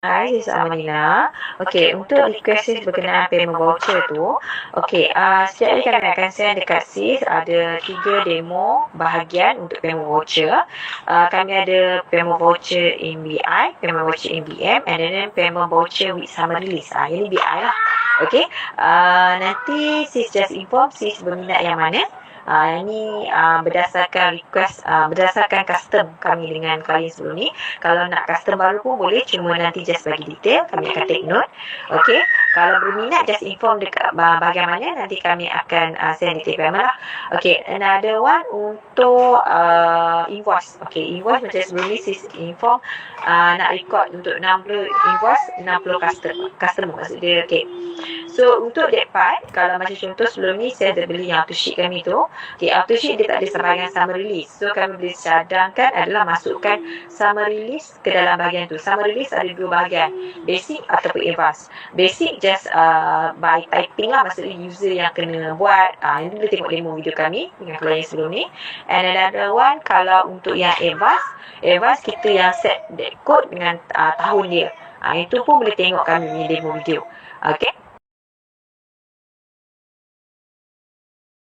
Hai, saya Amalina. Okey, untuk request sis berkenaan payment voucher tu, okey, setiap hari kami akan send dekat sis ada 3 demo bahagian untuk payment voucher. Kami ada payment voucher in BI, payment voucher in BM, and then payment voucher with summer release. Ini BI lah. Okey, nanti sis just inform sis berminat yang mana. Ini berdasarkan request, berdasarkan custom kami dengan klien sebelum ni. Kalau nak custom baru pun boleh, cuma nanti just bagi detail, kami akan take note. Okey, kalau berminat just inform dekat bahagian mana, nanti kami akan send detail payment lah. Okey, another one untuk invoice. Okey, invoice macam sebelum ni sis inform nak record untuk 60 invoice, 60 customer maksud dia. Okey, so untuk that part, kalau macam contoh sebelum ni saya ada beli yang auto sheet kami tu. Okay, auto sheet dia tak ada sebahagian summer release. So kami boleh cadangkan adalah masukkan summer release ke dalam bahagian tu. Summer release ada 2 bahagian, basic ataupun advanced. Basic just by typing lah, maksudnya user yang kena buat. Ini boleh tengok demo video kami dengan klien sebelum ni. And another one, kalau untuk yang advanced kita yang set that code dengan tahun dia. Itu pun boleh tengok kami punya demo video. Okay.